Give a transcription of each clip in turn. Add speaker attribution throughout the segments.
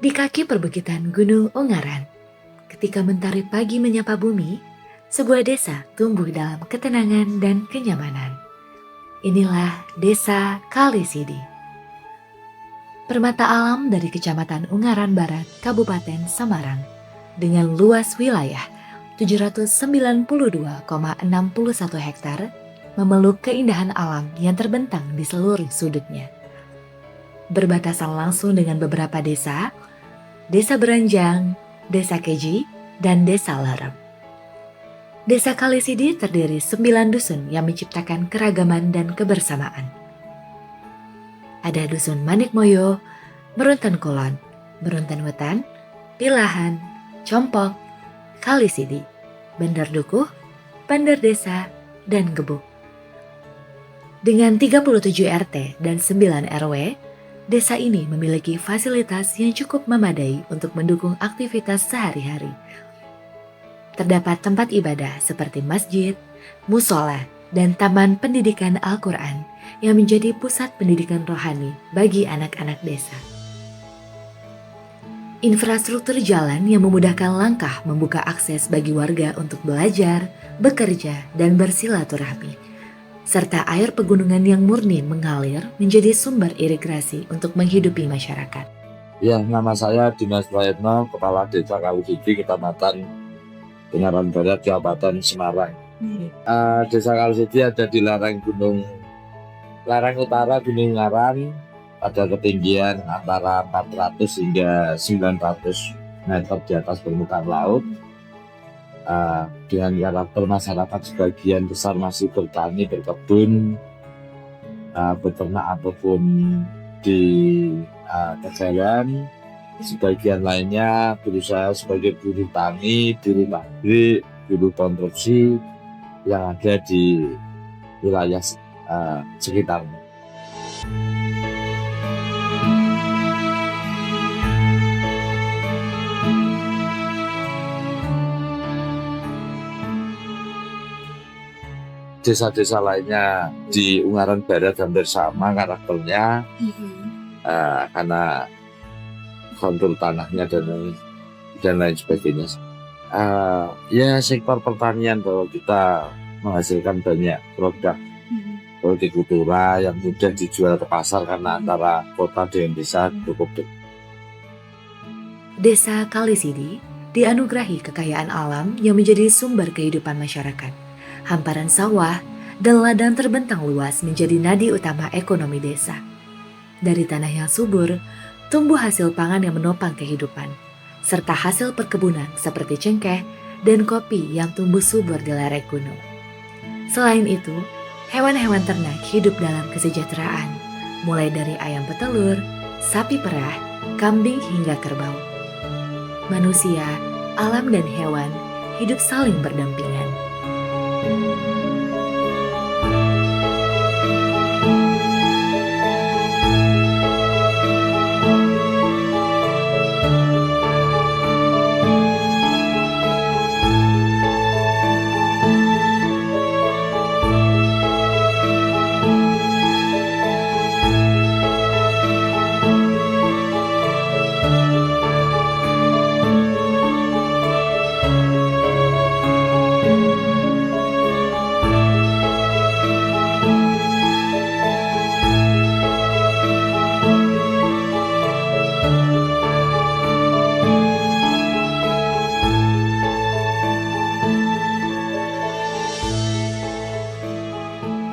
Speaker 1: Di kaki perbukitan Gunung Ungaran, ketika mentari pagi menyapa bumi, sebuah desa tumbuh dalam ketenangan dan kenyamanan. Inilah Desa Kalisidi. Permata alam dari Kecamatan Ungaran Barat, Kabupaten Semarang, dengan luas wilayah 792,61 hektar, memeluk keindahan alam yang terbentang di seluruh sudutnya. Berbatasan langsung dengan beberapa desa, Desa Beranjang, Desa Keji, dan Desa Lerep. Desa Kalisidi terdiri 9 dusun yang menciptakan keragaman dan kebersamaan. Ada dusun Manikmoyo, Merunten Kulon, Merunten Wetan, Pilahan, Compok, Kalisidi, Bandar Dukuh, Bandar Desa, dan Gebuk. Dengan 37 RT dan 9 RW, desa ini memiliki fasilitas yang cukup memadai untuk mendukung aktivitas sehari-hari. Terdapat tempat ibadah seperti masjid, musola, dan taman pendidikan Al-Quran yang menjadi pusat pendidikan rohani bagi anak-anak desa. Infrastruktur jalan yang memudahkan langkah membuka akses bagi warga untuk belajar, bekerja, dan bersilaturahmi. Serta air pegunungan yang murni mengalir menjadi sumber irigasi untuk menghidupi masyarakat.
Speaker 2: Ya, nama saya Dimas Prayetno, Kepala Desa Kalisidi, Kecamatan Ungaran Barat, Kabupaten Semarang. Desa Kalisidi ada di lereng utara Gunung Ungaran, pada ketinggian antara 400 hingga 900 meter di atas permukaan laut. Dengan karakter masyarakat sebagian besar masih bertani, berkebun, beternak ataupun di kejalan. Sebagian lainnya berusaha sebagai buruh tani, buruh pabrik, buruh konstruksi yang ada di wilayah sekitarnya. Desa-desa lainnya di Ungaran Barat hampir sama karakternya, karena kontur tanahnya dan lain sebagainya. Ya, sektor pertanian bahwa kita menghasilkan banyak produk hortikultura yang mudah dijual ke pasar karena antara kota dengan desa cukup dekat.
Speaker 1: Desa Kalisidi dianugerahi kekayaan alam yang menjadi sumber kehidupan masyarakat. Hamparan sawah dan ladang terbentang luas menjadi nadi utama ekonomi desa. Dari tanah yang subur, tumbuh hasil pangan yang menopang kehidupan, serta hasil perkebunan seperti cengkeh dan kopi yang tumbuh subur di lereng gunung. Selain itu, hewan-hewan ternak hidup dalam kesejahteraan, mulai dari ayam petelur, sapi perah, kambing hingga kerbau. Manusia, alam dan hewan hidup saling berdampingan.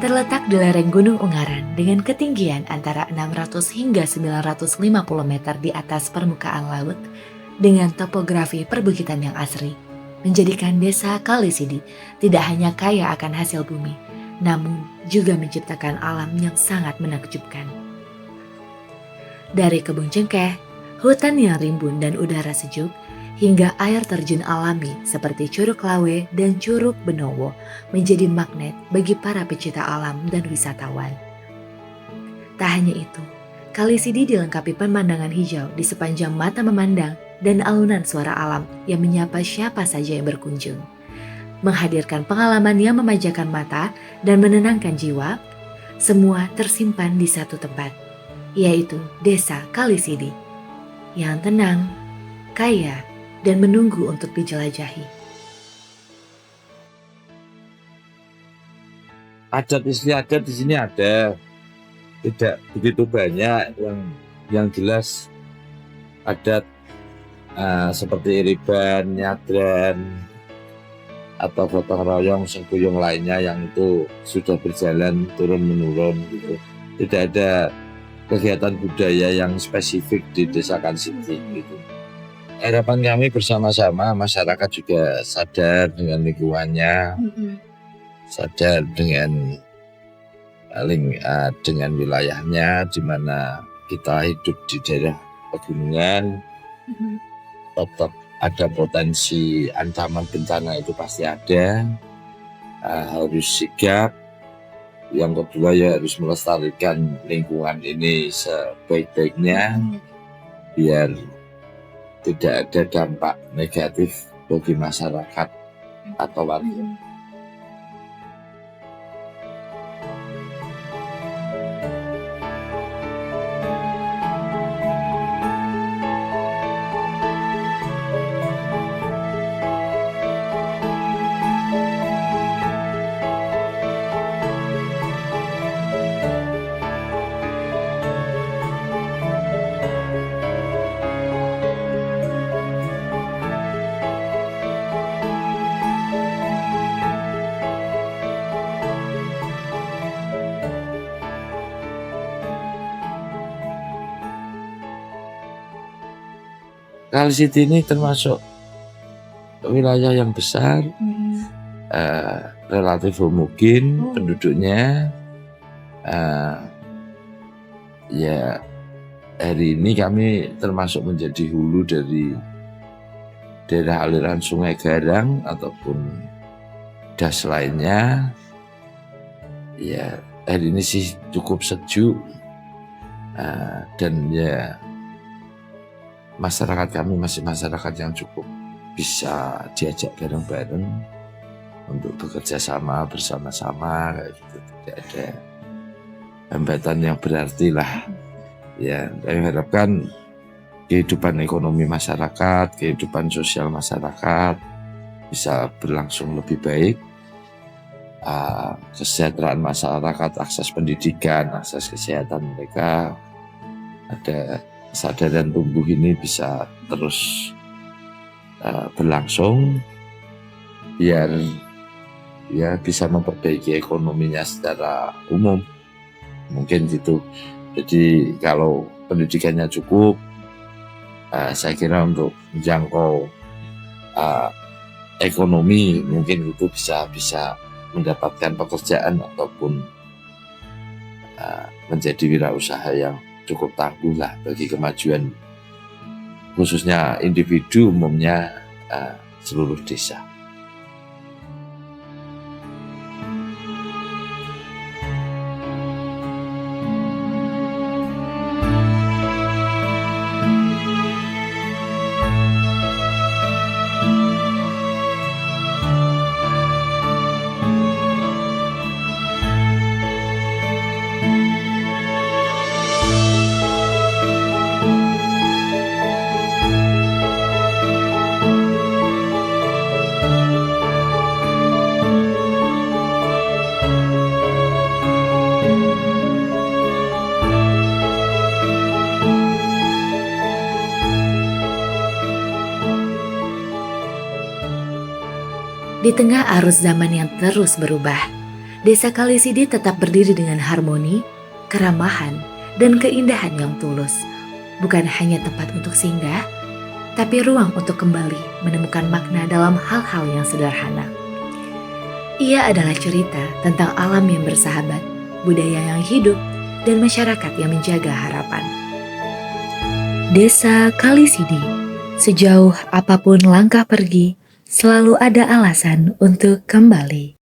Speaker 1: Terletak di lereng Gunung Ungaran dengan ketinggian antara 600 hingga 950 meter di atas permukaan laut dengan topografi perbukitan yang asri, menjadikan desa Kalisidi tidak hanya kaya akan hasil bumi, namun juga menciptakan alam yang sangat menakjubkan. Dari kebun cengkeh, hutan yang rimbun dan udara sejuk, hingga air terjun alami seperti Curug Lawe dan Curug Benowo menjadi magnet bagi para pecinta alam dan wisatawan. Tak hanya itu, Kalisidi dilengkapi pemandangan hijau di sepanjang mata memandang dan alunan suara alam yang menyapa siapa saja yang berkunjung. Menghadirkan pengalaman yang memanjakan mata dan menenangkan jiwa, semua tersimpan di satu tempat, yaitu Desa Kalisidi, yang tenang, kaya, dan menunggu untuk dijelajahi.
Speaker 2: Adat istiadat di sini ada, tidak begitu banyak. Yang jelas adat seperti iriban, nyadran, atau gotong royong, sengkuyung lainnya yang itu sudah berjalan turun-menurun gitu. Tidak ada kegiatan budaya yang spesifik di Desa Kalisidi gitu. Harapan kami bersama-sama masyarakat juga sadar dengan lingkungannya, sadar dengan dengan wilayahnya, di mana kita hidup di daerah pegunungan. Tetap ada potensi ancaman bencana, itu pasti ada. Harus sigap. Yang kedua ya harus melestarikan lingkungan ini sebaik-baiknya, biar tidak ada dampak negatif bagi masyarakat atau warga. Kalisidi ini termasuk wilayah yang besar, relatif homogen penduduknya. Ya hari ini kami termasuk menjadi hulu dari daerah aliran Sungai Garang ataupun das lainnya. Ya hari ini sih cukup sejuk, dan ya masyarakat kami masih masyarakat yang cukup bisa diajak bareng-bareng untuk bekerja sama bersama-sama kayak gitu. Tidak ada hambatan yang berarti lah. Ya, kami harapkan kehidupan ekonomi masyarakat, kehidupan sosial masyarakat bisa berlangsung lebih baik. Kesejahteraan masyarakat, akses pendidikan, akses kesehatan mereka, ada kesadaran tumbuh ini bisa terus berlangsung, biar ya bisa memperbaiki ekonominya secara umum, mungkin gitu. Jadi kalau pendidikannya cukup, saya kira untuk menjangkau ekonomi mungkin itu bisa mendapatkan pekerjaan ataupun menjadi wirausaha yang cukup tangguh lah bagi kemajuan khususnya individu, umumnya seluruh desa.
Speaker 1: Di tengah arus zaman yang terus berubah, Desa Kalisidi tetap berdiri dengan harmoni, keramahan, dan keindahan yang tulus. Bukan hanya tempat untuk singgah, tapi ruang untuk kembali menemukan makna dalam hal-hal yang sederhana. Ia adalah cerita tentang alam yang bersahabat, budaya yang hidup, dan masyarakat yang menjaga harapan. Desa Kalisidi, sejauh apapun langkah pergi, selalu ada alasan untuk kembali.